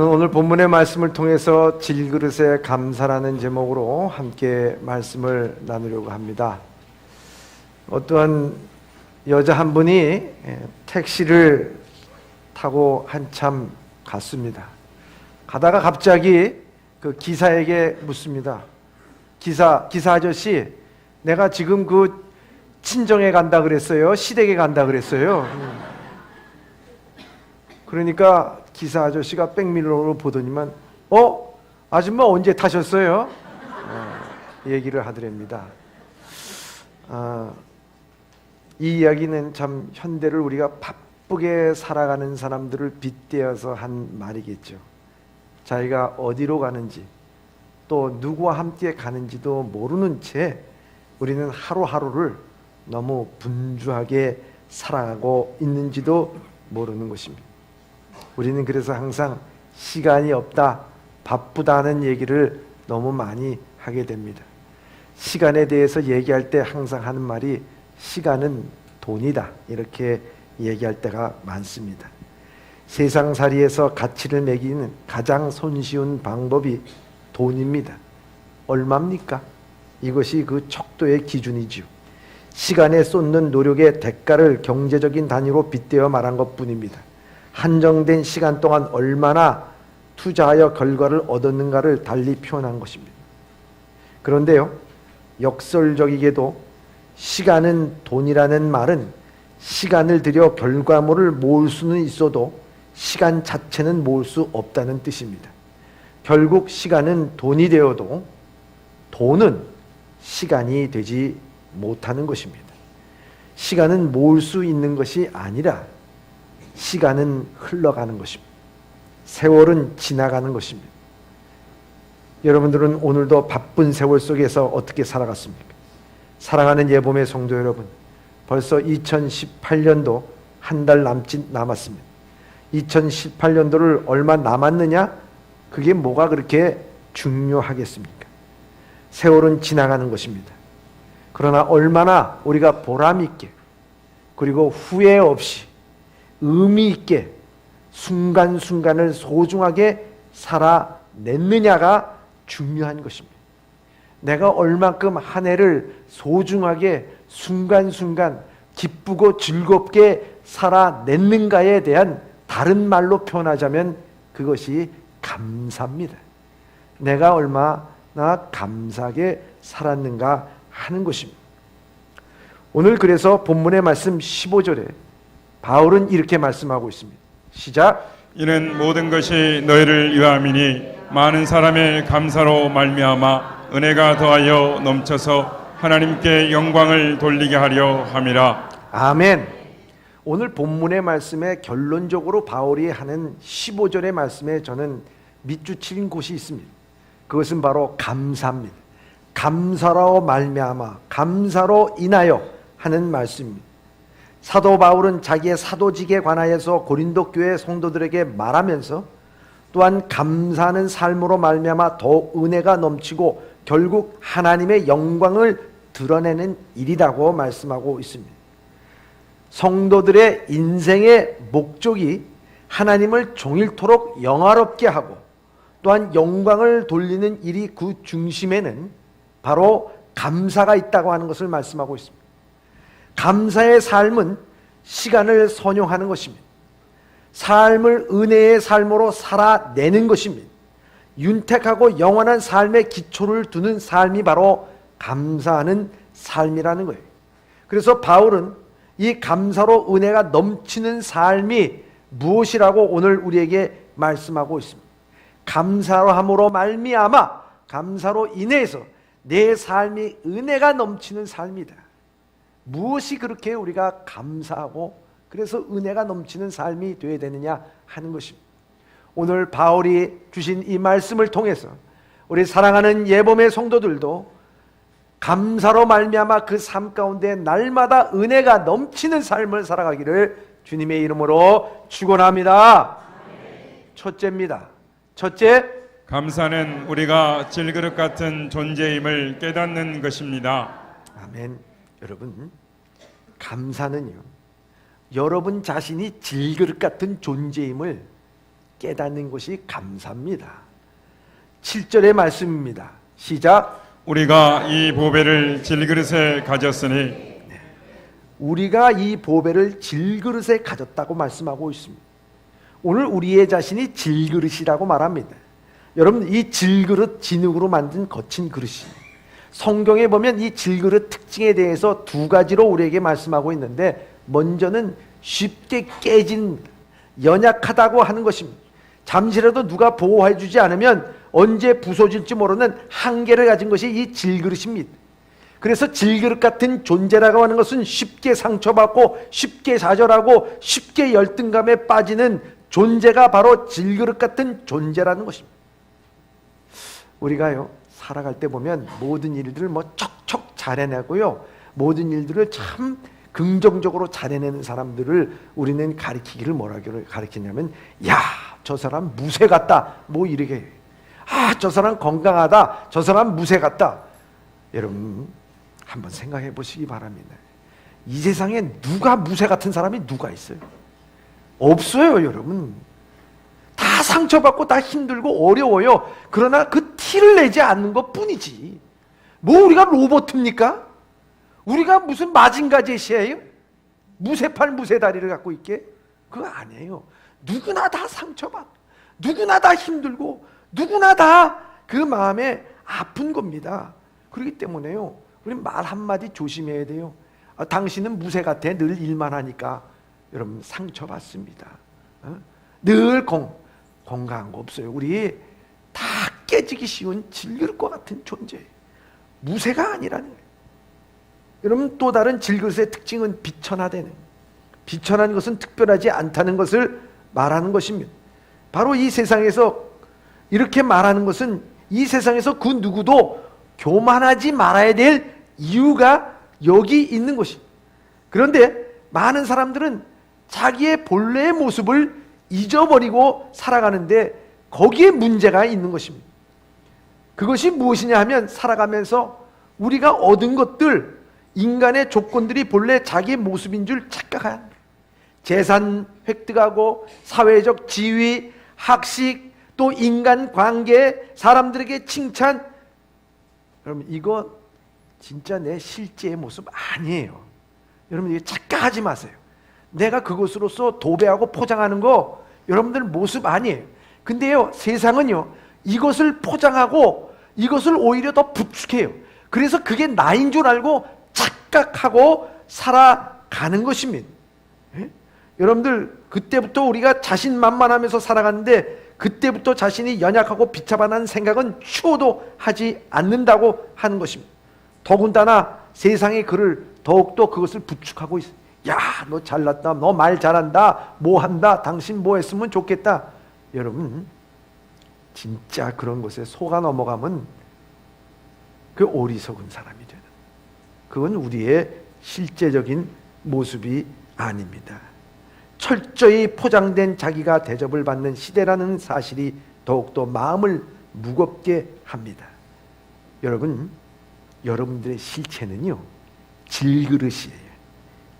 오늘 본문의 말씀을 통해서 질그릇에 감사라는 제목으로 함께 말씀을 나누려고 합니다. 어떠한 여자 한 분이 택시를 타고 한참 갔습니다. 가다가 갑자기 그 기사에게 묻습니다. 기사 아저씨, 내가 지금 그 친정에 간다 그랬어요? 시댁에 간다 그랬어요? 그러니까 기사 아저씨가 백밀러로 보더니만 아줌마 언제 타셨어요? 얘기를 하더랍니다. 이 이야기는 참 현대를 우리가 바쁘게 살아가는 사람들을 빗대어서 한 말이겠죠. 자기가 어디로 가는지 또 누구와 함께 가는지도 모르는 채 우리는 하루하루를 너무 분주하게 살아가고 있는지도 모르는 것입니다. 우리는 그래서 항상 시간이 없다, 바쁘다는 얘기를 너무 많이 하게 됩니다. 시간에 대해서 얘기할 때 항상 하는 말이 시간은 돈이다, 이렇게 얘기할 때가 많습니다. 세상살이에서 가치를 매기는 가장 손쉬운 방법이 돈입니다. 얼마입니까? 이것이 그 척도의 기준이지요. 시간에 쏟는 노력의 대가를 경제적인 단위로 빗대어 말한 것뿐입니다. 한정된 시간 동안 얼마나 투자하여 결과를 얻었는가를 달리 표현한 것입니다. 그런데요, 역설적이게도 시간은 돈이라는 말은 시간을 들여 결과물을 모을 수는 있어도 시간 자체는 모을 수 없다는 뜻입니다. 결국 시간은 돈이 되어도 돈은 시간이 되지 못하는 것입니다. 시간은 모을 수 있는 것이 아니라 시간은 흘러가는 것입니다. 세월은 지나가는 것입니다. 여러분들은 오늘도 바쁜 세월 속에서 어떻게 살아갔습니까? 사랑하는 예봄의 성도 여러분, 벌써 2018년도 한 달 남았습니다. 2018년도를 얼마 남았느냐? 그게 뭐가 그렇게 중요하겠습니까? 세월은 지나가는 것입니다. 그러나 얼마나 우리가 보람있게 그리고 후회 없이 의미 있게 순간순간을 소중하게 살아냈느냐가 중요한 것입니다. 내가 얼만큼 한 해를 소중하게 순간순간 기쁘고 즐겁게 살아냈는가에 대한 다른 말로 표현하자면 그것이 감사입니다. 내가 얼마나 감사하게 살았는가 하는 것입니다. 오늘 그래서 본문의 말씀 15절에 바울은 이렇게 말씀하고 있습니다. 시작. 이는 모든 것이 너희를 위함이니 많은 사람의 감사로 말미암아 은혜가 더하여 넘쳐서 하나님께 영광을 돌리게 하려 함이라. 아멘. 오늘 본문의 말씀에 결론적으로 바울이 하는 15절의 말씀에 저는 밑줄 곳이 있습니다. 그것은 바로 감사입니다. 감사로 말미암아, 감사로 인하여 하는 말씀입니다. 사도 바울은 자기의 사도직에 관하여서 고린도 교회 성도들에게 말하면서 또한 감사하는 삶으로 말미암아 더 은혜가 넘치고 결국 하나님의 영광을 드러내는 일이라고 말씀하고 있습니다. 성도들의 인생의 목적이 하나님을 종일토록 영화롭게 하고 또한 영광을 돌리는 일이 그 중심에는 바로 감사가 있다고 하는 것을 말씀하고 있습니다. 감사의 삶은 시간을 선용하는 것입니다. 삶을 은혜의 삶으로 살아내는 것입니다. 윤택하고 영원한 삶의 기초를 두는 삶이 바로 감사하는 삶이라는 거예요. 그래서 바울은 이 감사로 은혜가 넘치는 삶이 무엇이라고 오늘 우리에게 말씀하고 있습니다. 감사로 함으로 말미암아, 감사로 인해서 내 삶이 은혜가 넘치는 삶이다. 무엇이 그렇게 우리가 감사하고 그래서 은혜가 넘치는 삶이 되어야 되느냐 하는 것입니다. 오늘 바울이 주신 이 말씀을 통해서 우리 사랑하는 예봄의 성도들도 감사로 말미암아 그 삶 가운데 날마다 은혜가 넘치는 삶을 살아가기를 주님의 이름으로 축원합니다. 첫째입니다. 첫째, 감사는 우리가 질그릇 같은 존재임을 깨닫는 것입니다. 아멘. 여러분, 감사는요, 여러분 자신이 질그릇 같은 존재임을 깨닫는 것이 감사입니다. 7절의 말씀입니다. 시작. 우리가 이 보배를 질그릇에 가졌으니 우리가 이 보배를 질그릇에 가졌다고 말씀하고 있습니다. 오늘 우리의 자신이 질그릇이라고 말합니다. 여러분, 이 질그릇, 진흙으로 만든 거친 그릇이 성경에 보면 이 질그릇 특징에 대해서 두 가지로 우리에게 말씀하고 있는데, 먼저는 쉽게 깨진, 연약하다고 하는 것입니다. 잠시라도 누가 보호해 주지 않으면 언제 부서질지 모르는 한계를 가진 것이 이 질그릇입니다. 그래서 질그릇 같은 존재라고 하는 것은 쉽게 상처받고 쉽게 좌절하고 쉽게 열등감에 빠지는 존재가 바로 질그릇 같은 존재라는 것입니다. 우리가요, 살아갈 때 보면 모든 일들을 척척 잘해내고요, 모든 일들을 참 긍정적으로 잘해내는 사람들을 우리는 가리키기를 뭐라고 가리키냐면, 야, 저 사람 무쇠 같다, 뭐 이렇게 해요. 아, 저 사람 건강하다, 저 사람 무쇠 같다. 여러분, 한번 생각해 보시기 바랍니다. 이 세상에 누가 무쇠 같은 사람이 누가 있어요? 없어요, 여러분. 다 상처받고 다 힘들고 어려워요. 그러나 그 티를 내지 않는 것 뿐이지. 뭐 우리가 로봇입니까? 우리가 무슨 마징가제시예요? 무쇠팔 무쇠다리를 갖고 있게? 그거 아니에요. 누구나 다 상처받고 누구나 다 힘들고 누구나 다 그 마음에 아픈 겁니다. 그렇기 때문에요, 우리 말 한마디 조심해야 돼요. 당신은 무쇠 같아, 늘 일만 하니까. 여러분, 상처받습니다. 늘 건강한 거 없어요. 우리 다 깨지기 쉬운 질그릇과 같은 존재예요. 무쇠가 아니라는 거예요. 여러분, 또 다른 질그릇의 특징은 비천하다는, 비천한 것은 특별하지 않다는 것을 말하는 것입니다. 바로 이 세상에서 이렇게 말하는 것은 이 세상에서 그 누구도 교만하지 말아야 될 이유가 여기 있는 것입니다. 그런데 많은 사람들은 자기의 본래의 모습을 잊어버리고 살아가는데 거기에 문제가 있는 것입니다. 그것이 무엇이냐 하면, 살아가면서 우리가 얻은 것들, 인간의 조건들이 본래 자기의 모습인 줄 착각한, 재산 획득하고 사회적 지위, 학식, 또 인간관계, 사람들에게 칭찬, 여러분, 이거 진짜 내 실제의 모습 아니에요. 여러분, 이거 착각하지 마세요. 내가 그것으로서 도배하고 포장하는 거 여러분들 모습 아니에요. 근데요, 세상은요, 이것을 포장하고 이것을 오히려 더 부축해요. 그래서 그게 나인 줄 알고 착각하고 살아가는 것입니다. 예? 여러분들, 그때부터 우리가 자신만만하면서 살아가는데 그때부터 자신이 연약하고 비참하다는 생각은 추호도 하지 않는다고 하는 것입니다. 더군다나 세상의 그를 더욱더 그것을 부축하고 있어요. 야, 너 잘났다, 너 말 잘한다, 뭐 한다, 당신 뭐 했으면 좋겠다. 여러분, 진짜 그런 것에 속아 넘어가면 그 어리석은 사람이 되는, 그건 우리의 실제적인 모습이 아닙니다. 철저히 포장된 자기가 대접을 받는 시대라는 사실이 더욱더 마음을 무겁게 합니다. 여러분, 여러분들의 실체는요, 질그릇이에요.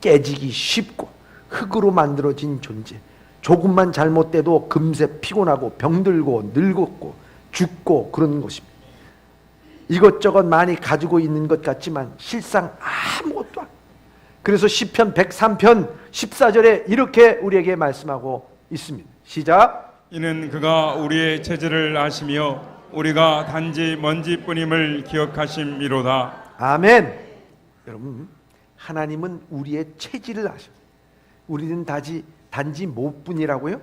깨지기 쉽고 흙으로 만들어진 존재, 조금만 잘못돼도 금세 피곤하고 병들고 늙었고 죽고 그런 것입니다. 이것저것 많이 가지고 있는 것 같지만 실상 아무것도 아니에요. 그래서 시편 103편 14절에 이렇게 우리에게 말씀하고 있습니다. 시작. 이는 그가 우리의 체질을 아시며 우리가 단지 먼지뿐임을 기억하심이로다. 아멘. 여러분, 하나님은 우리의 체질을 아셔요. 우리는 단지 뭐뿐이라고요?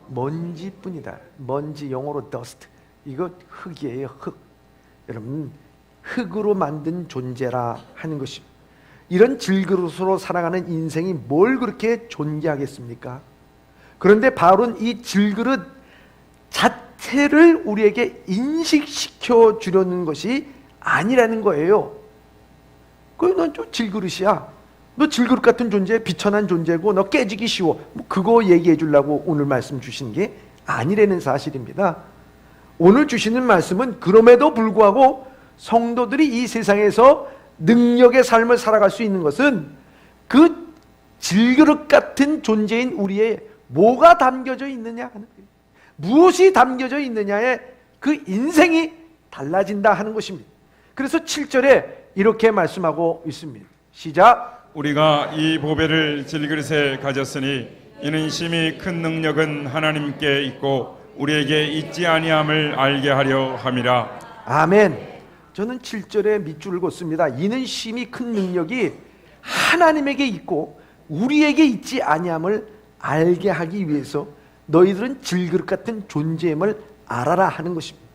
먼지뿐이다. 먼지, 영어로 dust. 이거 흙이에요, 흙. 여러분, 흙으로 만든 존재라 하는 것입니다. 이런 질그릇으로 살아가는 인생이 뭘 그렇게 존귀하겠습니까? 그런데 바울은 이 질그릇 자체를 우리에게 인식시켜 주려는 것이 아니라는 거예요. 넌 좀 질그릇이야. 너 질그릇 같은 존재, 비천한 존재고 너 깨지기 쉬워. 뭐 그거 얘기해 주려고 오늘 말씀 주신 게 아니라는 사실입니다. 오늘 주시는 말씀은 그럼에도 불구하고 성도들이 이 세상에서 능력의 삶을 살아갈 수 있는 것은 그 질그릇 같은 존재인 우리의 뭐가 담겨져 있느냐 하는 거예요. 무엇이 담겨져 있느냐에 그 인생이 달라진다 하는 것입니다. 그래서 7절에 이렇게 말씀하고 있습니다. 시작. 우리가 이 보배를 질그릇에 가졌으니 이는 심히 큰 능력은 하나님께 있고 우리에게 있지 아니함을 알게 하려 함이라. 아멘. 저는 7절에 밑줄을 긋습니다. 이는 심히 큰 능력이 하나님에게 있고 우리에게 있지 아니함을 알게 하기 위해서 너희들은 질그릇 같은 존재임을 알아라 하는 것입니다.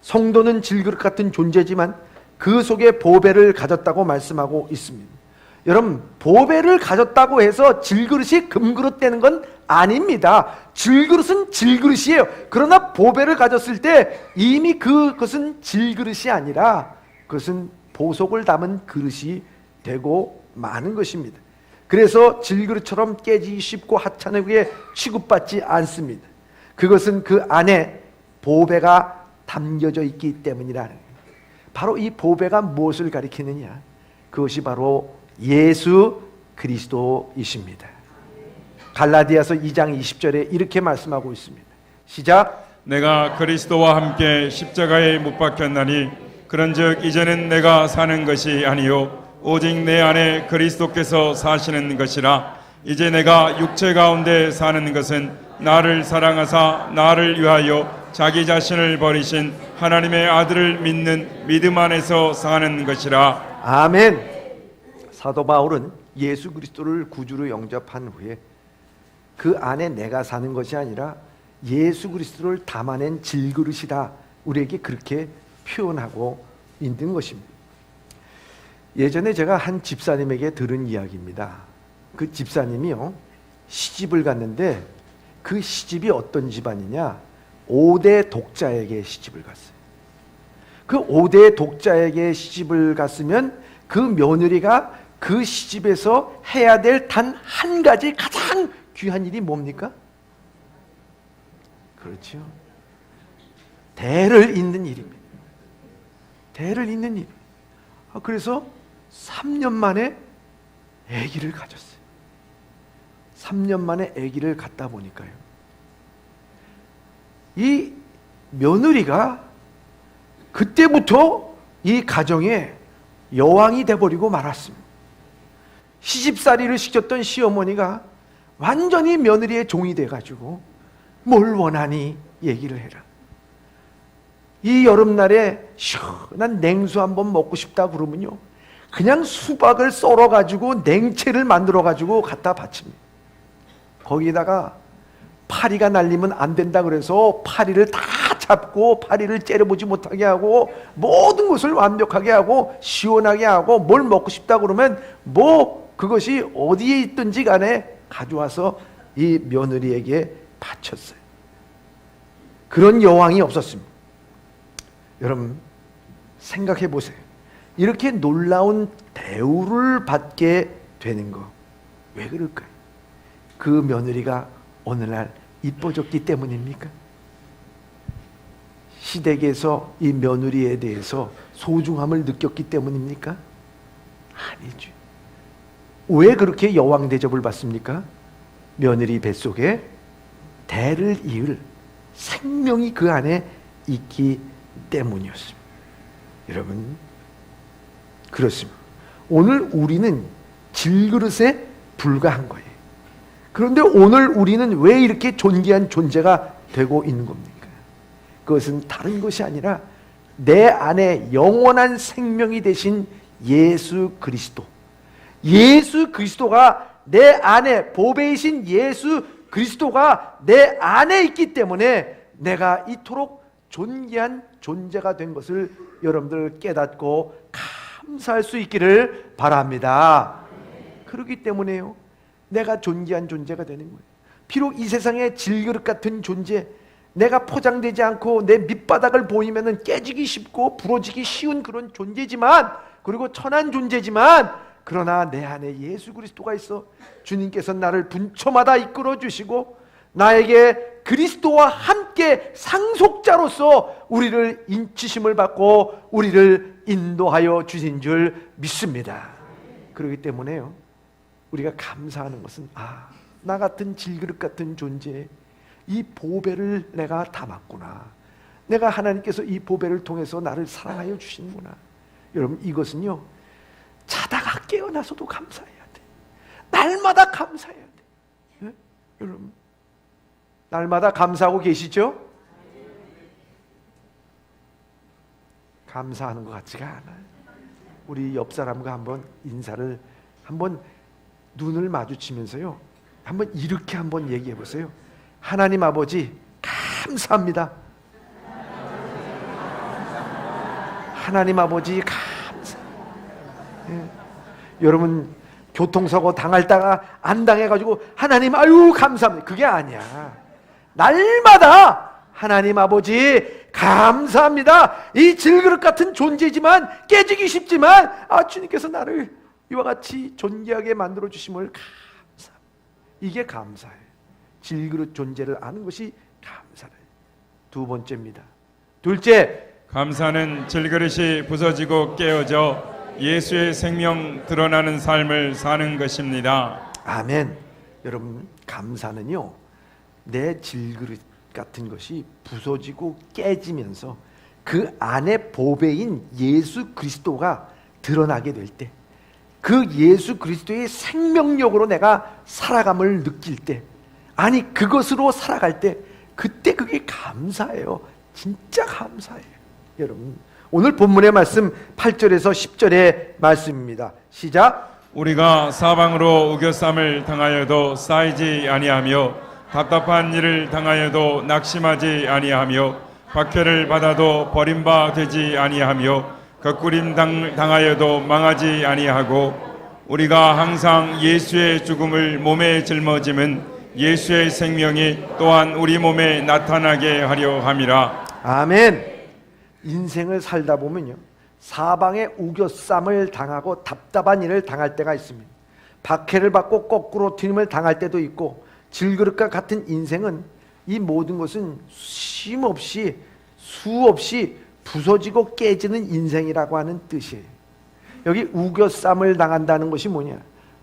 성도는 질그릇 같은 존재지만 그 속에 보배를 가졌다고 말씀하고 있습니다. 여러분, 보배를 가졌다고 해서 질그릇이 금그릇 되는 건 아닙니다. 질그릇은 질그릇이에요. 그러나 보배를 가졌을 때 이미 그것은 질그릇이 아니라 그것은 보석을 담은 그릇이 되고 마는 것입니다. 그래서 질그릇처럼 깨지기 쉽고 하찮게 취급받지 않습니다. 그것은 그 안에 보배가 담겨져 있기 때문이라는 거예요. 바로 이 보배가 무엇을 가리키느냐? 그것이 바로 예수 그리스도이십니다. 갈라디아서 2장 20절에 이렇게 말씀하고 있습니다. 시작. 내가 그리스도와 함께 십자가에 못 박혔나니 그런즉 이제는 내가 사는 것이 아니요 오직 내 안에 그리스도께서 사시는 것이라. 이제 내가 육체 가운데 사는 것은 나를 사랑하사 나를 위하여 자기 자신을 버리신 하나님의 아들을 믿는 믿음 안에서 사는 것이라. 아멘. 사도 바울은 예수 그리스도를 구주로 영접한 후에 그 안에 내가 사는 것이 아니라 예수 그리스도를 담아낸 질그릇이다, 우리에게 그렇게 표현하고 있는 것입니다. 예전에 제가 한 집사님에게 들은 이야기입니다. 그 집사님이요, 시집을 갔는데 그 시집이 어떤 집안이냐, 5대 독자에게 시집을 갔어요. 그 5대 독자에게 시집을 갔으면 그 며느리가 그 시집에서 해야 될 단 한 가지 가장 귀한 일이 뭡니까? 그렇죠. 대를 잇는 일입니다. 대를 잇는 일. 그래서 3년 만에 아기를 가졌어요. 3년 만에 아기를 갖다 보니까요, 이 며느리가 그때부터 이 가정의 여왕이 돼버리고 말았습니다. 시집살이를 시켰던 시어머니가 완전히 며느리의 종이 돼가지고 뭘 원하니 얘기를 해라. 이 여름날에 시원한 냉수 한번 먹고 싶다 그러면요, 그냥 수박을 썰어가지고 냉채를 만들어가지고 갖다 바칩니다. 거기다가 파리가 날리면 안 된다 그래서 파리를 다 잡고 파리를 째려보지 못하게 하고 모든 것을 완벽하게 하고 시원하게 하고, 뭘 먹고 싶다 그러면 뭐 그것이 어디에 있든지 간에 가져와서 이 며느리에게 바쳤어요. 그런 여왕이 없었습니다. 여러분 생각해 보세요. 이렇게 놀라운 대우를 받게 되는 거 왜 그럴까요? 그 며느리가 어느 날 이뻐졌기 때문입니까? 시댁에서 이 며느리에 대해서 소중함을 느꼈기 때문입니까? 아니죠. 왜 그렇게 여왕 대접을 받습니까? 며느리 뱃속에 대를 이을 생명이 그 안에 있기 때문이었습니다. 여러분 그렇습니다. 오늘 우리는 질그릇에 불과한 거예요. 그런데 오늘 우리는 왜 이렇게 존귀한 존재가 되고 있는 겁니까? 그것은 다른 것이 아니라 내 안에 영원한 생명이 되신 예수 그리스도, 예수 그리스도가 내 안에, 보배이신 예수 그리스도가 내 안에 있기 때문에 내가 이토록 존귀한 존재가 된 것을 여러분들 깨닫고 감사할 수 있기를 바랍니다. 그렇기 때문에요, 내가 존귀한 존재가 되는 거예요. 비록 이 세상에 질그릇 같은 존재, 내가 포장되지 않고 내 밑바닥을 보이면 깨지기 쉽고 부러지기 쉬운 그런 존재지만, 그리고 천한 존재지만, 그러나 내 안에 예수 그리스도가 있어 주님께서 나를 분초마다 이끌어 주시고 나에게 그리스도와 함께 상속자로서 우리를 인치심을 받고 우리를 인도하여 주신 줄 믿습니다. 그렇기 때문에요, 우리가 감사하는 것은 나 같은 질그릇 같은 존재, 이 보배를 내가 담았구나. 내가 하나님께서 이 보배를 통해서 나를 사랑하여 주시는구나. 여러분, 이것은요, 자다가 깨어나서도 감사해야 돼. 날마다 감사해야 돼. 네? 여러분, 날마다 감사하고 계시죠? 감사하는 것 같지가 않아요. 우리 옆 사람과 한번 인사를, 한번 눈을 마주치면서요, 한번 이렇게 한번 얘기해 보세요. 하나님 아버지 감사합니다. 하나님 아버지 감사. 예. 여러분, 교통사고 당할다가 안 당해가지고 하나님 아유 감사합니다, 그게 아니야. 날마다 하나님 아버지 감사합니다. 이 질그릇 같은 존재지만, 깨지기 쉽지만, 주님께서 나를 이와 같이 존귀하게 만들어 주심을 감사. 이게 감사예요. 질그릇 존재를 아는 것이 감사예요. 두 번째입니다. 둘째, 감사는 질그릇이 부서지고 깨어져 예수의 생명 드러나는 삶을 사는 것입니다. 아멘. 여러분, 감사는요, 내 질그릇 같은 것이 부서지고 깨지면서 그 안에 보배인 예수 그리스도가 드러나게 될 때, 그 예수 그리스도의 생명력으로 내가 살아감을 느낄 때, 아니 그것으로 살아갈 때, 그때 그게 감사예요. 진짜 감사해요. 여러분, 오늘 본문의 말씀 8절에서 10절의 말씀입니다. 시작. 우리가 사방으로 우겨쌈을 당하여도 쌓이지 아니하며 답답한 일을 당하여도 낙심하지 아니하며 박해를 받아도 버림바 되지 아니하며 거꾸림 당하여도 망하지 아니하고 우리가 항상 예수의 죽음을 몸에 짊어짐은 예수의 생명이 또한 우리 몸에 나타나게 하려 함이라. 아멘. 인생을 살다 보면요, 사방에 우겨쌈을 당하고 답답한 일을 당할 때가 있습니다. 박해를 받고 거꾸로 튀김을 당할 때도 있고, 질그릇과 같은 인생은, 이 모든 것은 쉼없이 수없이 부서지고 깨지는 인생이라고 하는 뜻이에요. 여기 우겨쌈을 당한다는 것이 뭐냐?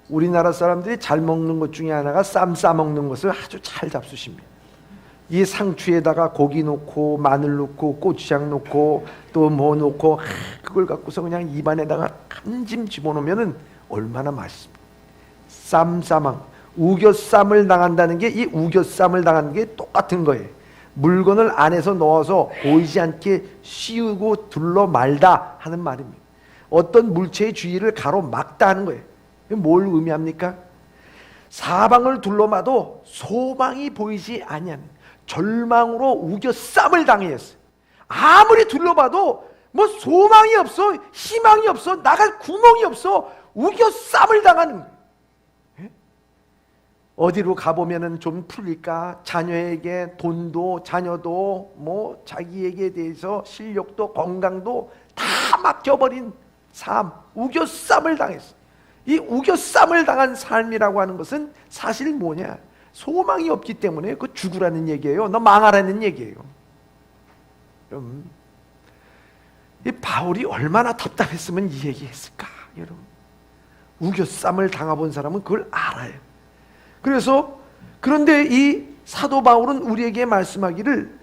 우리나라 사람들이 잘 먹는 것 중에 하나가 쌈 싸먹는 것을 아주 잘 잡수십니다. 이 상추에다가 고기 넣고 마늘 넣고 고추장 넣고 또 뭐 넣고, 그걸 갖고서 그냥 입안에다가 한 짐 집어넣으면 얼마나 맛있습니까? 쌈싸망, 우겨쌈을 당한다는 게, 이 우겨쌈을 당하는 게 똑같은 거예요. 물건을 안에서 넣어서 보이지 않게 씌우고 둘러 말다 하는 말입니다. 어떤 물체의 주위를 가로막다 하는 거예요. 뭘 의미합니까? 사방을 둘러봐도 소망이 보이지 아니하는, 절망으로 우겨쌈을 당했어요. 아무리 둘러봐도 뭐 소망이 없어, 희망이 없어, 나갈 구멍이 없어, 우겨쌈을 당하는 거예요. 어디로 가보면은 좀 풀릴까? 자녀에게 돈도, 자녀도, 뭐 자기에게 대해서 실력도, 건강도 다 막혀버린 삶, 우겨쌈을 당했어. 이 우겨쌈을 당한 삶이라고 하는 것은 사실 뭐냐? 소망이 없기 때문에 그 죽으라는 얘기예요. 너 망하라는 얘기예요. 이 바울이 얼마나 답답했으면 이 얘기했을까, 여러분. 우겨쌈을 당해본 사람은 그걸 알아요. 그래서, 그런데 이 사도 바울은 우리에게 말씀하기를,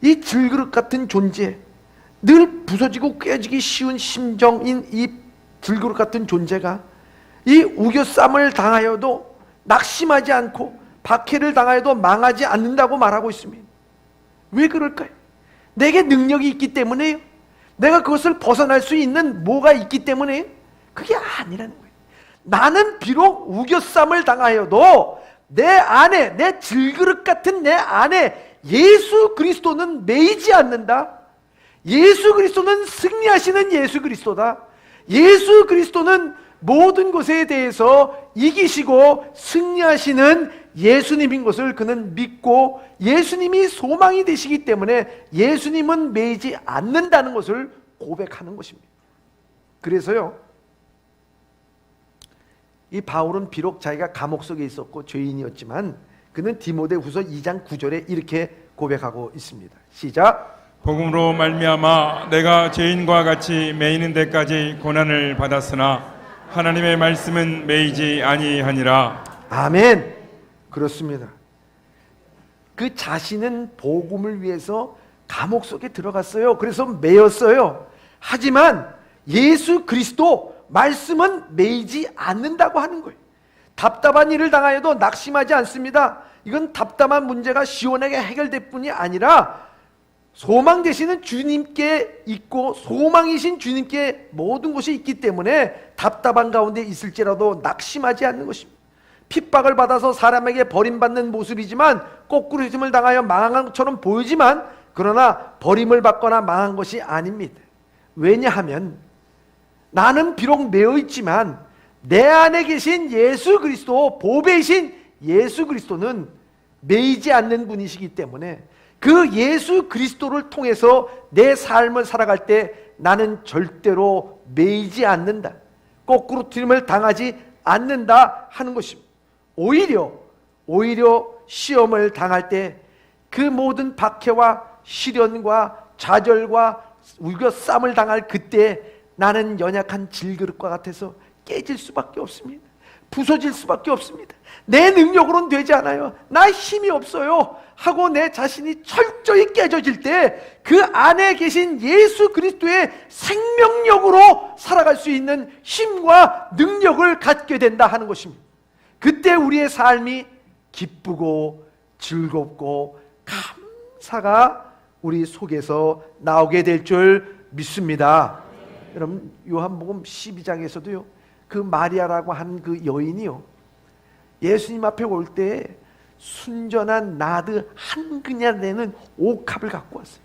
이 질그릇 같은 존재, 늘 부서지고 깨지기 쉬운 심정인 이 질그릇 같은 존재가 이 우겨쌈을 당하여도 낙심하지 않고 박해를 당하여도 망하지 않는다고 말하고 있습니다. 왜 그럴까요? 내게 능력이 있기 때문에요? 내가 그것을 벗어날 수 있는 뭐가 있기 때문에? 그게 아니라는 거예요. 나는 비록 우겨쌈을 당하여도 내 안에, 내 질그릇 같은 내 안에 예수 그리스도는 매이지 않는다. 예수 그리스도는 승리하시는 예수 그리스도다. 예수 그리스도는 모든 것에 대해서 이기시고 승리하시는 예수님인 것을 그는 믿고, 예수님이 소망이 되시기 때문에 예수님은 매이지 않는다는 것을 고백하는 것입니다. 그래서요, 이 바울은 비록 자기가 감옥 속에 있었고 죄인이었지만 그는 디모데후서 2장 9절에 이렇게 고백하고 있습니다. 시작. 복음으로 말미암아 내가 죄인과 같이 매이는 데까지 고난을 받았으나 하나님의 말씀은 매이지 아니하니라. 아멘. 그렇습니다. 그 자신은 복음을 위해서 감옥 속에 들어갔어요. 그래서 매였어요. 하지만 예수 그리스도 말씀은 매이지 않는다고 하는 거예요. 답답한 일을 당하여도 낙심하지 않습니다. 이건 답답한 문제가 시원하게 해결될 뿐이 아니라 소망 되시는 주님께 있고 소망이신 주님께 모든 것이 있기 때문에 답답한 가운데 있을지라도 낙심하지 않는 것입니다. 핍박을 받아서 사람에게 버림받는 모습이지만 거꾸로 힘을 당하여 망한 것처럼 보이지만 그러나 버림을 받거나 망한 것이 아닙니다. 왜냐하면 나는 비록 매어 있지만 내 안에 계신 예수 그리스도, 보배이신 예수 그리스도는 매이지 않는 분이시기 때문에 그 예수 그리스도를 통해서 내 삶을 살아갈 때 나는 절대로 매이지 않는다, 거꾸로 튀김을 당하지 않는다 하는 것입니다. 오히려 시험을 당할 때 그 모든 박해와 시련과 좌절과 우겨쌈을 당할 그때 나는 연약한 질그릇과 같아서 깨질 수밖에 없습니다. 부서질 수밖에 없습니다. 내 능력으로는 되지 않아요. 나 힘이 없어요 하고 내 자신이 철저히 깨져질 때 그 안에 계신 예수 그리스도의 생명력으로 살아갈 수 있는 힘과 능력을 갖게 된다 하는 것입니다. 그때 우리의 삶이 기쁘고 즐겁고 감사가 우리 속에서 나오게 될 줄 믿습니다. 여러분 요한복음 12장에서도요 그 마리아라고 한 그 여인이요 예수님 앞에 올 때 순전한 나드 한 그냥 되는 옥합을 갖고 왔어요.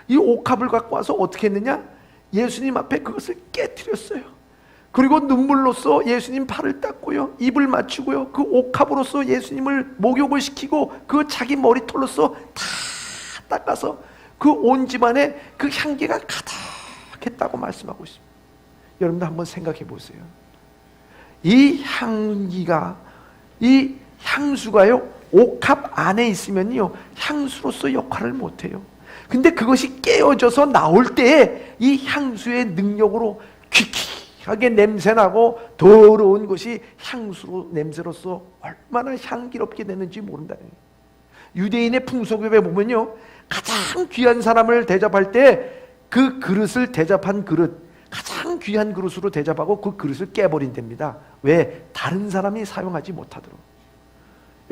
이 옥합을 갖고 와서 어떻게 했느냐? 예수님 앞에 그것을 깨트렸어요. 그리고 눈물로써 예수님 발을 닦고요, 입을 맞추고요, 그 옥합으로써 예수님을 목욕을 시키고 그 자기 머리털로써 다 닦아서 그 온 집안에 그 향기가 가득했다고 말씀하고 있습니다. 여러분도 한번 생각해 보세요. 이 향기가, 이 향수가요 옥합 안에 있으면요 향수로서 역할을 못해요. 근데 그것이 깨어져서 나올 때 이 향수의 능력으로 귀하게 냄새나고 더러운 것이 향수로 냄새로서 얼마나 향기롭게 되는지 모른다는 거예요. 유대인의 풍속에 보면요 가장 귀한 사람을 대접할 때 그 그릇을 대접한 그릇, 가장 귀한 그릇으로 대접하고 그 그릇을 깨버린답니다. 왜? 다른 사람이 사용하지 못하도록.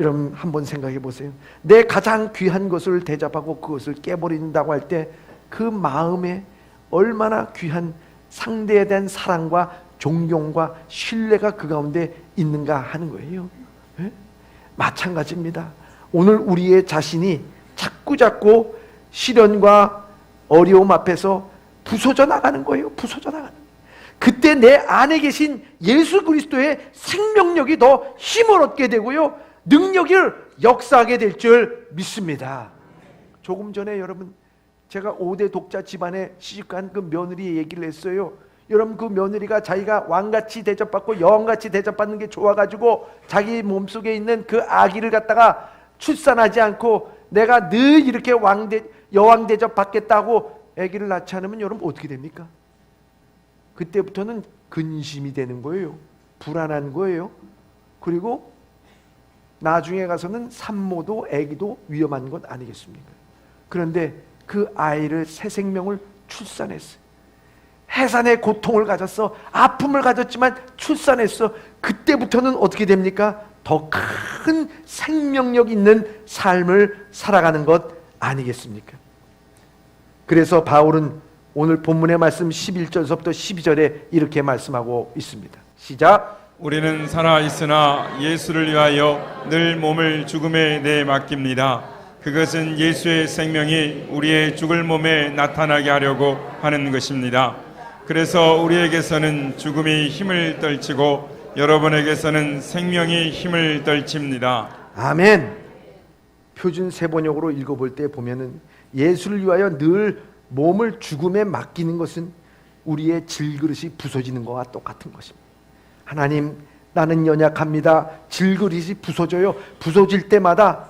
여러분 한번 생각해 보세요. 내 가장 귀한 것을 대접하고 그것을 깨버린다고 할 때 그 마음에 얼마나 귀한 상대에 대한 사랑과 존경과 신뢰가 그 가운데 있는가 하는 거예요. 네? 마찬가지입니다. 오늘 우리의 자신이 자꾸 시련과 어려움 앞에서 부서져 나가는 거예요. 부서져 나가는 거예요. 그때 내 안에 계신 예수 그리스도의 생명력이 더 힘을 얻게 되고요 능력을 역사하게 될 줄 믿습니다. 조금 전에 여러분 제가 5대 독자 집안에 시집간 그 며느리 얘기를 했어요. 여러분 그 며느리가 자기가 왕같이 대접받고 여왕같이 대접받는 게 좋아가지고 자기 몸속에 있는 그 아기를 갖다가 출산하지 않고 내가 늘 이렇게 여왕 대접 받겠다고 아기를 낳지 않으면 여러분 어떻게 됩니까? 그때부터는 근심이 되는 거예요. 불안한 거예요. 그리고 나중에 가서는 산모도 아기도 위험한 것 아니겠습니까? 그런데 그 아이를 새 생명을 출산했어요. 해산의 고통을 가졌어. 아픔을 가졌지만 출산했어. 그때부터는 어떻게 됩니까? 더 큰 생명력 있는 삶을 살아가는 것 아니겠습니까? 그래서 바울은 오늘 본문의 말씀 11절서부터 12절에 이렇게 말씀하고 있습니다. 시작. 우리는 살아있으나 예수를 위하여 늘 몸을 죽음에 내맡깁니다. 그것은 예수의 생명이 우리의 죽을 몸에 나타나게 하려고 하는 것입니다. 그래서 우리에게서는 죽음이 힘을 떨치고 여러분에게서는 생명이 힘을 떨칩니다. 아멘. 표준 세번역으로 읽어볼 때 보면은 예수를 위하여 늘 몸을 죽음에 맡기는 것은 우리의 질그릇이 부서지는 것과 똑같은 것입니다. 하나님, 나는 연약합니다. 질그릇이 부서져요. 부서질 때마다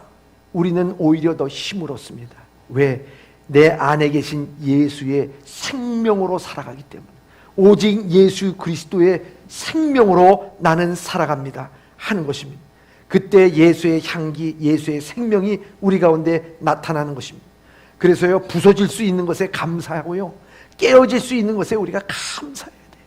우리는 오히려 더 힘을 얻습니다. 왜? 내 안에 계신 예수의 생명으로 살아가기 때문에. 오직 예수 그리스도의 생명으로 나는 살아갑니다 하는 것입니다. 그때 예수의 향기, 예수의 생명이 우리 가운데 나타나는 것입니다. 그래서요, 부서질 수 있는 것에 감사하고요, 깨어질 수 있는 것에 우리가 감사해야 돼요.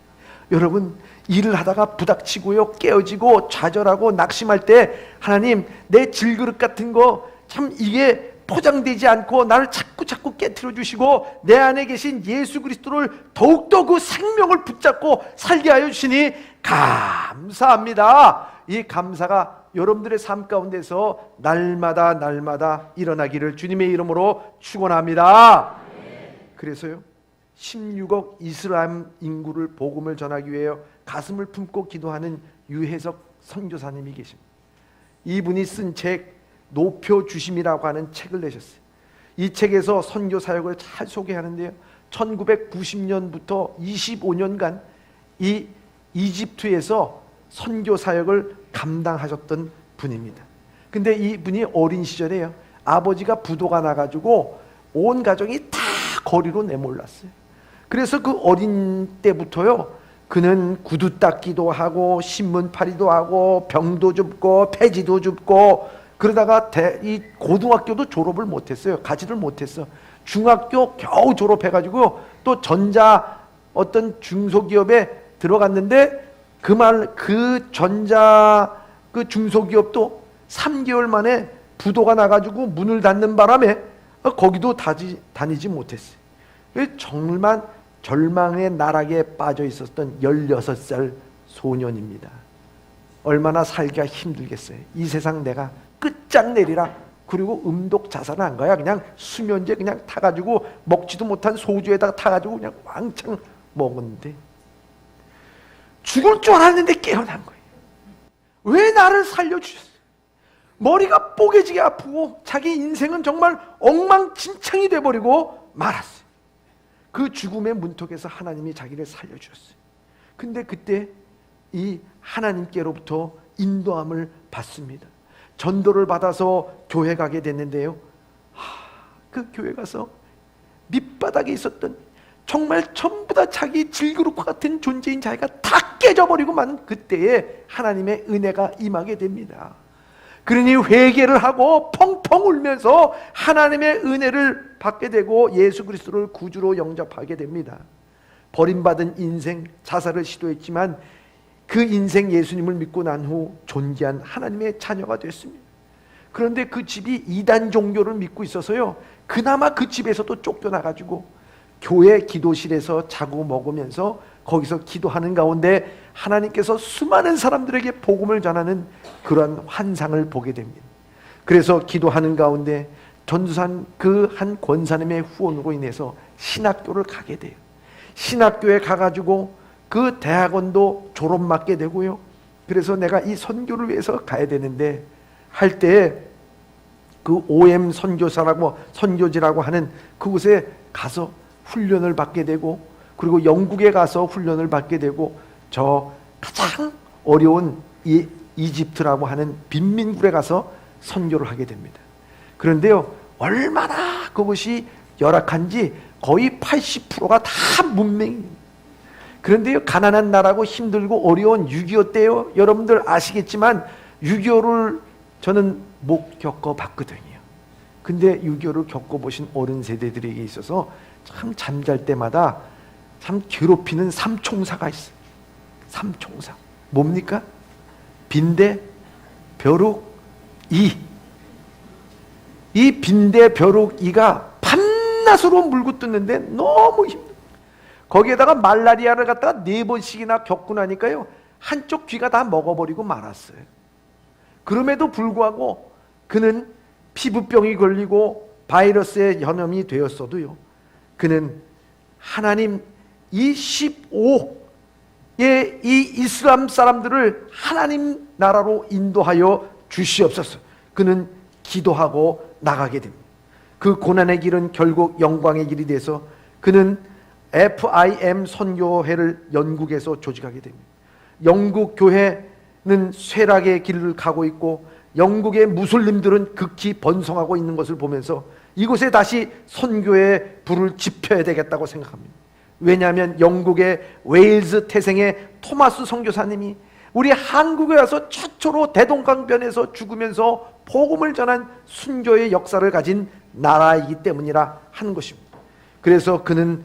여러분, 일을 하다가 부닥치고요, 깨어지고 좌절하고 낙심할 때, 하나님, 내 질그릇 같은 거 참 이게 포장되지 않고 나를 자꾸 깨트려 주시고 내 안에 계신 예수 그리스도를 더욱더 그 생명을 붙잡고 살게 하여 주시니 감사합니다. 이 감사가 여러분들의 삶 가운데서 날마다 일어나기를 주님의 이름으로 축원합니다. 그래서요, 16억 이스라엘 인구를 복음을 전하기 위해 가슴을 품고 기도하는 유혜석 선교사님이 계십니다. 이분이 쓴 책 노표 주심이라고 하는 책을 내셨어요. 이 책에서 선교 사역을 잘 소개하는데요, 1990년부터 25년간 이 이집트에서 선교 사역을 감당하셨던 분입니다. 근데 이분이 어린 시절에요, 아버지가 부도가 나가지고 온 가정이 다 거리로 내몰랐어요. 그래서 그 어린 때부터요, 그는 구두 닦기도 하고 신문팔이도 하고 병도 줍고 폐지도 줍고, 그러다가 이 고등학교도 졸업을 못했어요. 가지를 못했어. 중학교 겨우 졸업해가지고 또 전자 어떤 중소기업에 들어갔는데 그 전자 그 중소기업도 3개월 만에 부도가 나가지고 문을 닫는 바람에 거기도 다니지 못했어요. 정말 절망의 나락에 빠져 있었던 16살 소년입니다. 얼마나 살기가 힘들겠어요. 이 세상 내가 끝장내리라. 그리고 음독 자살을 한 거야. 그냥 수면제 그냥 타가지고 먹지도 못한 소주에다가 타가지고 그냥 왕창 먹었는데 죽을 줄 알았는데 깨어난 거예요. 왜 나를 살려주셨어요? 머리가 뽀개지게 아프고 자기 인생은 정말 엉망진창이 돼버리고 말았어요. 그 죽음의 문턱에서 하나님이 자기를 살려주셨어요. 근데 그때 이 하나님께로부터 인도함을 받습니다. 전도를 받아서 교회 가게 됐는데요, 그 교회 가서 밑바닥에 있었던 정말 전부 다 자기 질그릇과 같은 존재인 자기가 다 깨져버리고만 그때에 하나님의 은혜가 임하게 됩니다. 그러니 회개를 하고 펑펑 울면서 하나님의 은혜를 받게 되고 예수 그리스도를 구주로 영접하게 됩니다. 버림받은 인생, 자살을 시도했지만 그 인생 예수님을 믿고 난 후 존귀한 하나님의 자녀가 됐습니다. 그런데 그 집이 이단 종교를 믿고 있어서요, 그나마 그 집에서도 쫓겨나가지고 교회 기도실에서 자고 먹으면서 거기서 기도하는 가운데 하나님께서 수많은 사람들에게 복음을 전하는 그런 환상을 보게 됩니다. 그래서 기도하는 가운데 전두산 그 한 권사님의 후원으로 인해서 신학교를 가게 돼요. 신학교에 가가지고 그 대학원도 졸업 맞게 되고요. 그래서 내가 이 선교를 위해서 가야 되는데 할 때 그 OM 선교지라고 하는 그곳에 가서 훈련을 받게 되고, 그리고 영국에 가서 훈련을 받게 되고, 저 가장 어려운 이 이집트라고 하는 빈민굴에 가서 선교를 하게 됩니다. 그런데요, 얼마나 그것이 열악한지 거의 80%가 다 문맹입니다. 그런데요, 가난한 나라고 힘들고 어려운 6.25 때요, 여러분들 아시겠지만 6.25를 저는 못 겪어봤거든요. 근데 6.25를 겪어보신 어른 세대들에게 있어서 참 잠잘 때마다 참 괴롭히는 삼총사가 있어요. 삼총사 뭡니까? 빈대, 벼룩, 이. 이 빈대, 벼룩, 이가 밤낮으로 물고 뜯는데 너무 힘들어요. 거기에다가 말라리아를 갖다가 4번씩이나 겪고 나니까요, 한쪽 귀가 다 먹어버리고 말았어요. 그럼에도 불구하고 그는 피부병이 걸리고 바이러스에 전염이 되었어도요, 그는 하나님 이 15의 이 이슬람 사람들을 하나님 나라로 인도하여 주시옵소서. 그는 기도하고 나가게 됩니다. 그 고난의 길은 결국 영광의 길이 돼서 그는 FIM 선교회를 영국에서 조직하게 됩니다. 영국 교회는 쇠락의 길을 가고 있고 영국의 무슬림들은 극히 번성하고 있는 것을 보면서 이곳에 다시 선교의 불을 지펴야 되겠다고 생각합니다. 왜냐하면 영국의 웨일즈 태생의 토마스 선교사님이 우리 한국에 와서 최초로 대동강변에서 죽으면서 복음을 전한 순교의 역사를 가진 나라이기 때문이라 하는 것입니다. 그래서 그는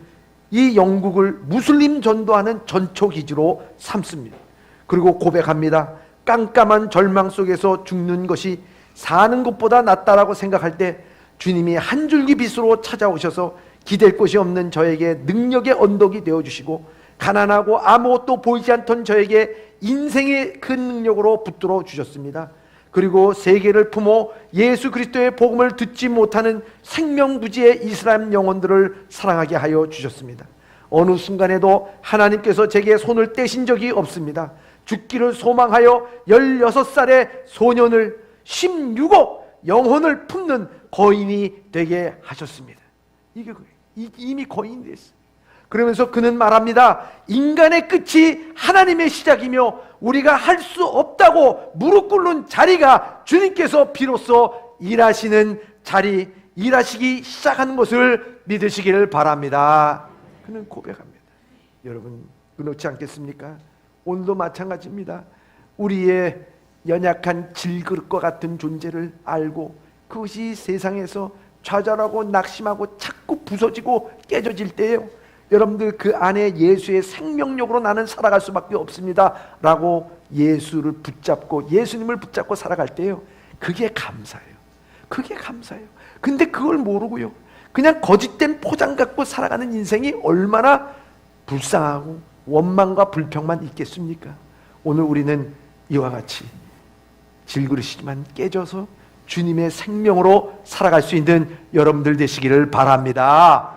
이 영국을 무슬림 전도하는 전초기지로 삼습니다. 그리고 고백합니다. 깜깜한 절망 속에서 죽는 것이 사는 것보다 낫다라고 생각할 때 주님이 한 줄기 빛으로 찾아오셔서 기댈 곳이 없는 저에게 능력의 언덕이 되어주시고 가난하고 아무것도 보이지 않던 저에게 인생의 큰 능력으로 붙들어 주셨습니다. 그리고 세계를 품어 예수 그리스도의 복음을 듣지 못하는 생명부지의 이슬람 영혼들을 사랑하게 하여 주셨습니다. 어느 순간에도 하나님께서 제게 손을 떼신 적이 없습니다. 죽기를 소망하여 16살의 소년을 16억 영혼을 품는 거인이 되게 하셨습니다. 이게 이미 거인이 됐어요. 그러면서 그는 말합니다. 인간의 끝이 하나님의 시작이며 우리가 할 수 없다고 무릎 꿇는 자리가 주님께서 비로소 일하시는 자리, 일하시기 시작하는 것을 믿으시기를 바랍니다. 그는 고백합니다. 여러분 그렇지 않겠습니까? 오늘도 마찬가지입니다. 우리의 연약한 질그릇과 같은 존재를 알고 그것이 세상에서 좌절하고 낙심하고 자꾸 부서지고 깨져질 때예요. 여러분들 그 안에 예수의 생명력으로 나는 살아갈 수밖에 없습니다 라고 예수를 붙잡고 예수님을 붙잡고 살아갈 때요, 그게 감사해요. 그게 감사해요. 근데 그걸 모르고요 그냥 거짓된 포장 갖고 살아가는 인생이 얼마나 불쌍하고 원망과 불평만 있겠습니까? 오늘 우리는 이와 같이 질그릇이지만 깨져서 주님의 생명으로 살아갈 수 있는 여러분들 되시기를 바랍니다.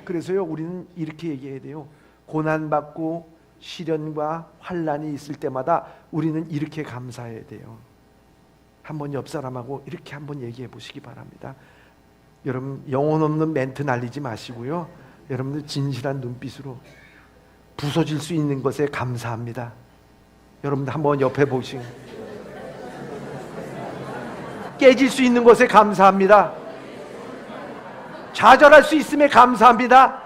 그래서요 우리는 이렇게 얘기해야 돼요. 고난받고 시련과 환난이 있을 때마다 우리는 이렇게 감사해야 돼요. 한번 옆 사람하고 이렇게 한번 얘기해 보시기 바랍니다. 여러분 영혼 없는 멘트 날리지 마시고요, 여러분들 진실한 눈빛으로 부서질 수 있는 것에 감사합니다. 여러분들 한번 옆에 보시고 깨질 수 있는 것에 감사합니다. 좌절할 수 있음에 감사합니다.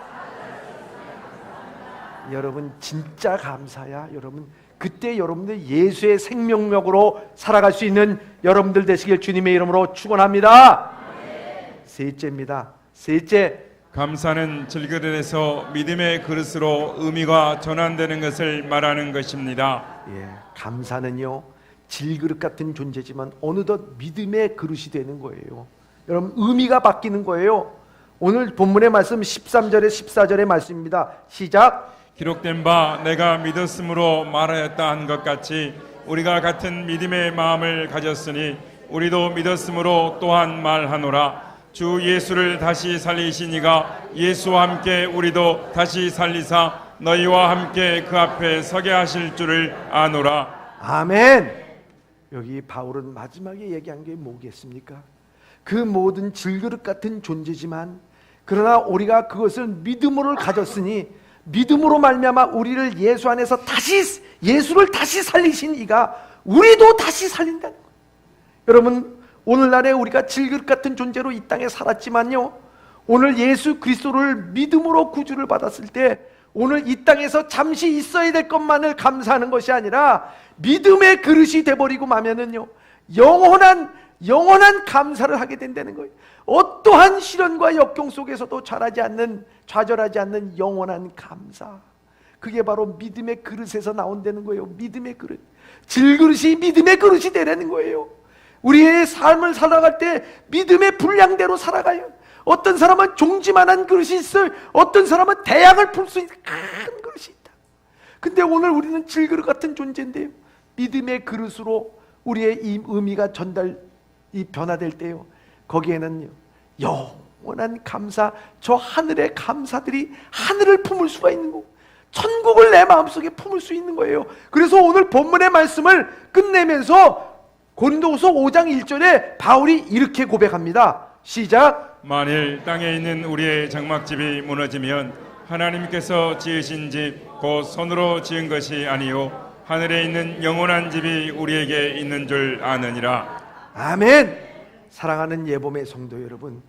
여러분 진짜 감사야. 여러분 그때 여러분들 예수의 생명력으로 살아갈 수 있는 여러분들 되시길 주님의 이름으로 축원합니다. 셋째입니다. 셋째, 감사는 질그릇에서 믿음의 그릇으로 의미가 전환되는 것을 말하는 것입니다. 감사는요 질그릇 같은 존재지만 어느덧 믿음의 그릇이 되는 거예요. 여러분 의미가 바뀌는 거예요. 오늘 본문의 말씀 13절에 14절의 말씀입니다. 시작. 기록된 바 내가 믿었으므로 말하였다 한 것 같이 우리가 같은 믿음의 마음을 가졌으니 우리도 믿었으므로 또한 말하노라. 주 예수를 다시 살리신 이가 예수와 함께 우리도 다시 살리사 너희와 함께 그 앞에 서게 하실 줄을 아노라. 아멘. 여기 바울은 마지막에 얘기한 게 뭐겠습니까? 그 모든 질그릇 같은 존재지만 그러나 우리가 그것을 믿음으로 가졌으니 믿음으로 말미암아 우리를 예수 안에서 다시 예수를 다시 살리신 이가 우리도 다시 살린다는 거예요. 여러분 오늘날에 우리가 질그릇 같은 존재로 이 땅에 살았지만요, 오늘 예수 그리스도를 믿음으로 구주를 받았을 때 오늘 이 땅에서 잠시 있어야 될 것만을 감사하는 것이 아니라 믿음의 그릇이 돼버리고 마면은요 영원한 감사를 하게 된다는 거예요. 어떠한 시련과 역경 속에서도 좌절하지 않는 영원한 감사. 그게 바로 믿음의 그릇에서 나온다는 거예요. 믿음의 그릇. 질그릇이 믿음의 그릇이 되라는 거예요. 우리의 삶을 살아갈 때 믿음의 분량대로 살아가요. 어떤 사람은 종지만한 그릇이 있어요. 어떤 사람은 대양을 풀 수 있는 큰 그릇이 있다. 근데 오늘 우리는 질그릇 같은 존재인데요, 믿음의 그릇으로 우리의 이 의미가 변화될 때요, 거기에는 영원한 감사, 저 하늘의 감사들이 하늘을 품을 수가 있는 거고 천국을 내 마음속에 품을 수 있는 거예요. 그래서 오늘 본문의 말씀을 끝내면서 고린도후서 5장 1절에 바울이 이렇게 고백합니다. 시작. 만일 땅에 있는 우리의 장막집이 무너지면 하나님께서 지으신 집 곧 손으로 지은 것이 아니요 하늘에 있는 영원한 집이 우리에게 있는 줄 아느니라. 아멘. 사랑하는 예봄의 성도 여러분,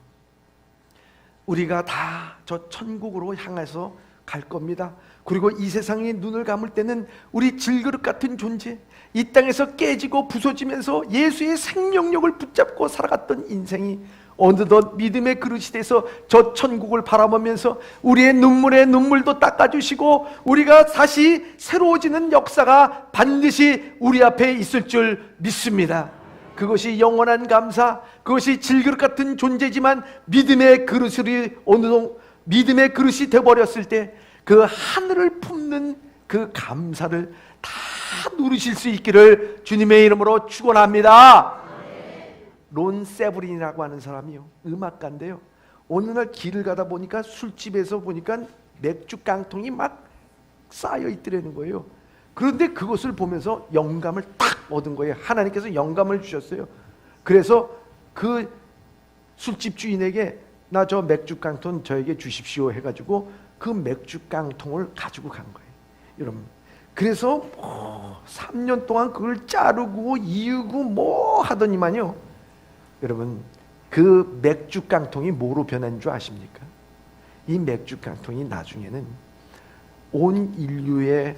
우리가 다 저 천국으로 향해서 갈 겁니다. 그리고 이 세상에 눈을 감을 때는 우리 질그릇 같은 존재, 이 땅에서 깨지고 부서지면서 예수의 생명력을 붙잡고 살아갔던 인생이 어느덧 믿음의 그릇이 돼서 저 천국을 바라보면서 우리의 눈물에 눈물도 닦아주시고 우리가 다시 새로워지는 역사가 반드시 우리 앞에 있을 줄 믿습니다. 그것이 영원한 감사, 그것이 질그릇 같은 존재지만 믿음의 그릇이 되어버렸을 때 그 하늘을 품는 그 감사를 다 누리실 수 있기를 주님의 이름으로 축원합니다. 론 세브린이라고 하는 사람이요, 음악가인데요. 어느 날 길을 가다 보니까 술집에서 보니까 맥주 깡통이 막 쌓여 있더라는 거예요. 그런데 그것을 보면서 영감을 딱 얻은 거예요. 하나님께서 영감을 주셨어요. 그래서 그 술집 주인에게 나 저 맥주 깡통 저에게 주십시오 해가지고 그 맥주 깡통을 가지고 간 거예요. 여러분, 그래서 3년 동안 그걸 자르고 이유고 뭐 하더니만요, 여러분, 그 맥주 깡통이 뭐로 변한 줄 아십니까? 이 맥주 깡통이 나중에는 온 인류의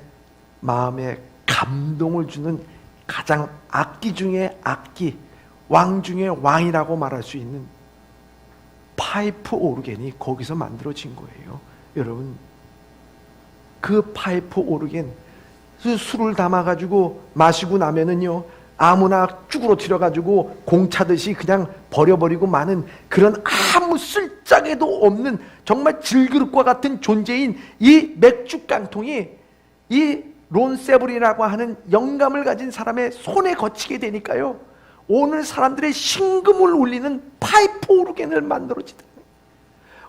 마음에 감동을 주는 가장 악기 중에 악기, 왕 중에 왕이라고 말할 수 있는 파이프 오르겐이 거기서 만들어진 거예요. 여러분, 그 파이프 오르겐, 그 술을 담아가지고 마시고 나면은요, 아무나 쭈그러뜨려가지고 공차듯이 그냥 버려버리고 마는 그런 아무 쓸짝에도 없는 정말 질그릇과 같은 존재인 이 맥주 깡통이 이 론세블이라고 하는 영감을 가진 사람의 손에 거치게 되니까요, 오늘 사람들의 심금을 울리는 파이프 오르겐을 만들어지다.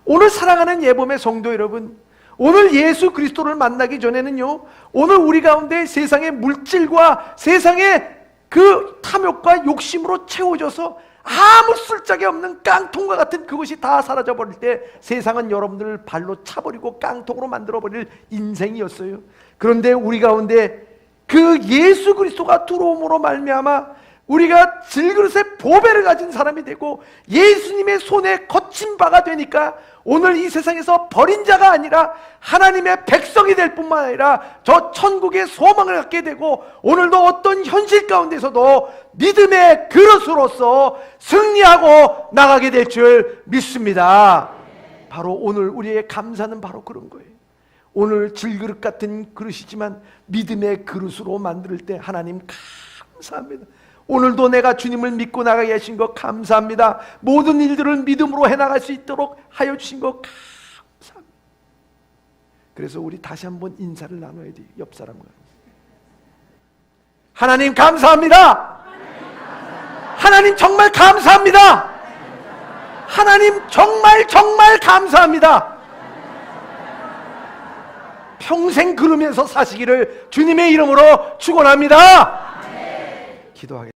오늘 사랑하는 예범의 성도 여러분, 오늘 예수 그리스도를 만나기 전에는요, 오늘 우리 가운데 세상의 물질과 세상의 그 탐욕과 욕심으로 채워져서 아무 쓸짝이 없는 깡통과 같은 그것이 다 사라져버릴 때 세상은 여러분들을 발로 차버리고 깡통으로 만들어버릴 인생이었어요. 그런데 우리 가운데 그 예수 그리스도가 들어옴으로 말미암아 우리가 질그릇의 보배를 가진 사람이 되고 예수님의 손에 거친 바가 되니까 오늘 이 세상에서 버린 자가 아니라 하나님의 백성이 될 뿐만 아니라 저 천국의 소망을 갖게 되고 오늘도 어떤 현실 가운데서도 믿음의 그릇으로서 승리하고 나가게 될 줄 믿습니다. 바로 오늘 우리의 감사는 바로 그런 거예요. 오늘 질그릇 같은 그릇이지만 믿음의 그릇으로 만들 때 하나님 감사합니다. 오늘도 내가 주님을 믿고 나가게 하신 것 감사합니다. 모든 일들을 믿음으로 해나갈 수 있도록 하여 주신 것 감사합니다. 그래서 우리 다시 한번 인사를 나눠야 돼요. 옆 사람과. 하나님 감사합니다. 하나님 정말 감사합니다. 하나님 정말 감사합니다. 평생 그러면서 사시기를 주님의 이름으로 축원합니다. 기도하겠습니다.